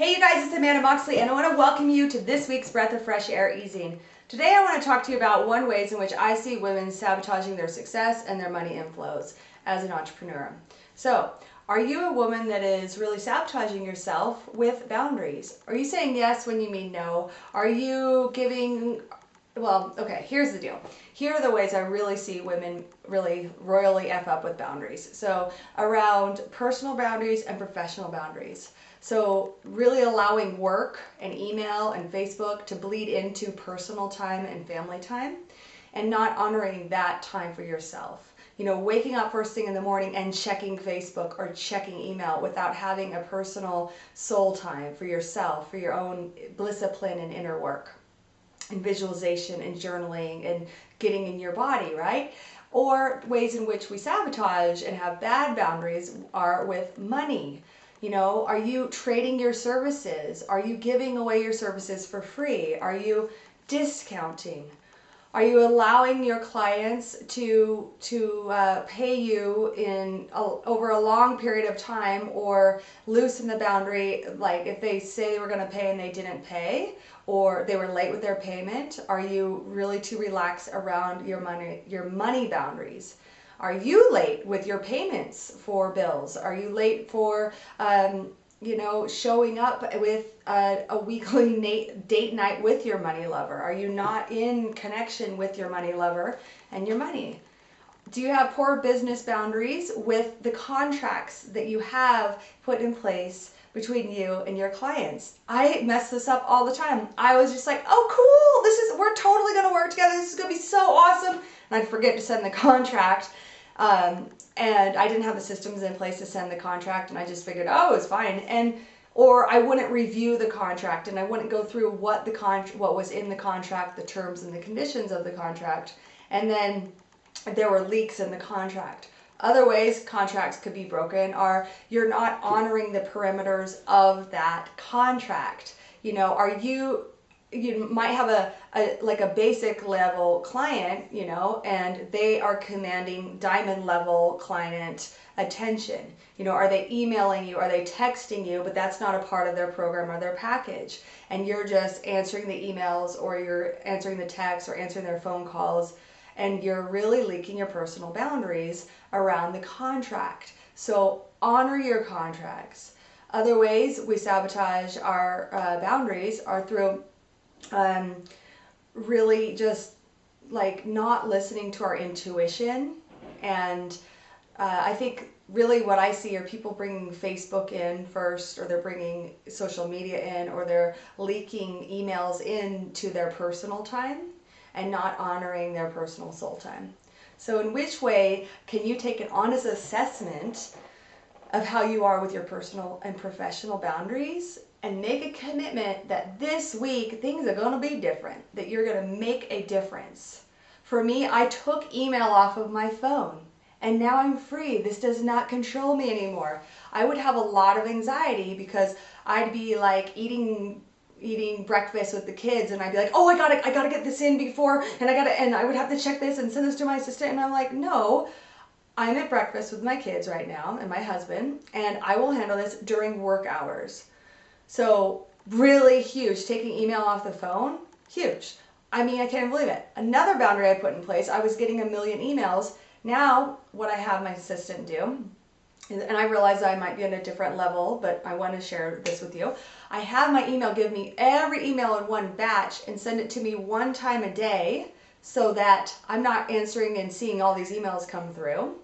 Hey you guys, it's Amanda Moxley and I want to welcome you to this week's Breath of Fresh Air Easing. Today I want to talk to you about ways in which I see women sabotaging their success and their money inflows as an entrepreneur. So, are you a woman that is really sabotaging yourself with boundaries? Are you saying yes when you mean no? Are you giving... Well, okay, here's the deal. Here are the ways I really see women really royally F up with boundaries. So, around personal boundaries and professional boundaries. So really allowing work and email and Facebook to bleed into personal time and family time and not honoring that time for yourself. You know, waking up first thing in the morning and checking Facebook or checking email without having a personal soul time for yourself, for your own discipline and inner work and visualization and journaling and getting in your body, right? Or ways in which we sabotage and have bad boundaries are with money. You know, are you trading your services? Are you giving away your services for free? Are you discounting? Are you allowing your clients to pay you over a long period of time, or loosen the boundary, like if they say they were going to pay and they didn't pay, or they were late with their payment? Are you really too relaxed around your money boundaries? Are you late with your payments for bills? Are you late for, showing up with a weekly date night with your money lover? Are you not in connection with your money lover and your money? Do you have poor business boundaries with the contracts that you have put in place between you and your clients? I mess this up all the time. I was just like, oh cool, we're totally gonna work together, this is gonna be so awesome. And I'd forget to send the contract. And I didn't have the systems in place to send the contract, and I just figured, oh, it's fine. Or I wouldn't review the contract, and I wouldn't go through what was in the contract, the terms and the conditions of the contract, and then there were leaks in the contract. Other ways contracts could be broken are you're not honoring the perimeters of that contract. You know, you might have a basic level client, you know, and they are commanding diamond level client attention. You know, are they emailing you? Are they texting you? But that's not a part of their program or their package. And you're just answering the emails, or you're answering the texts, or answering their phone calls. And you're really leaking your personal boundaries around the contract. So honor your contracts. Other ways we sabotage our boundaries are through really just like not listening to our intuition. And I think really what I see are people bringing Facebook in first, or they're bringing social media in, or they're leaking emails into their personal time and not honoring their personal soul time. So in which way can you take an honest assessment of how you are with your personal and professional boundaries, and make a commitment that this week things are going to be different, that you're going to make a difference. For me, I took email off of my phone, and now I'm free. This does not control me anymore. I would have a lot of anxiety because I'd be like eating breakfast with the kids, and I'd be like, oh, I gotta get this in before, and I would have to check this and send this to my assistant, and I'm like, no, I'm at breakfast with my kids right now and my husband, and I will handle this during work hours. So really huge, taking email off the phone, huge. I mean, I can't believe it. Another boundary I put in place, I was getting a million emails. Now what I have my assistant do, and I realize I might be on a different level, but I want to share this with you. I have my email give me every email in one batch and send it to me one time a day, so that I'm not answering and seeing all these emails come through.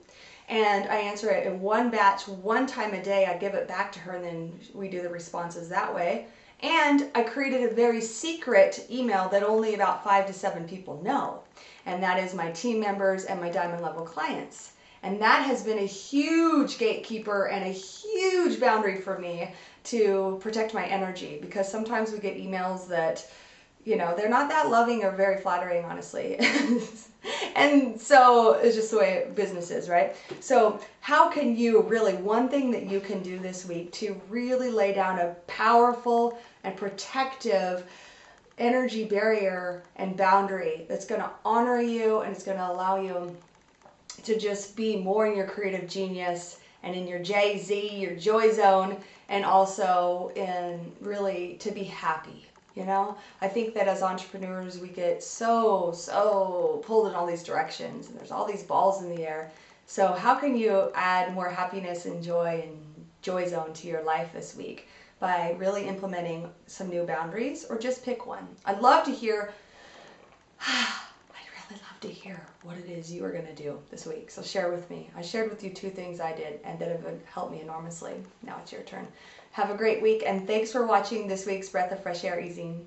And I answer it in one batch, one time a day. I give it back to her, and then we do the responses that way. And I created a very secret email that only about 5 to 7 people know. And that is my team members and my diamond level clients. And that has been a huge gatekeeper and a huge boundary for me to protect my energy, because sometimes we get emails that, you know, they're not that loving or very flattering, honestly. And so it's just the way business is, right? So how can you really, one thing that you can do this week to really lay down a powerful and protective energy barrier and boundary that's going to honor you, and it's going to allow you to just be more in your creative genius and in your Jay-Z, your joy zone, and also in really to be happy. You know, I think that as entrepreneurs, we get so pulled in all these directions, and there's all these balls in the air. So how can you add more happiness and joy zone to your life this week? By really implementing some new boundaries, or just pick one. I'd love to hear, I'd really love to hear what it is you are going to do this week. So share with me. I shared with you 2 things I did and that have helped me enormously. Now it's your turn. Have a great week, and thanks for watching this week's Breath of Fresh Air Easing.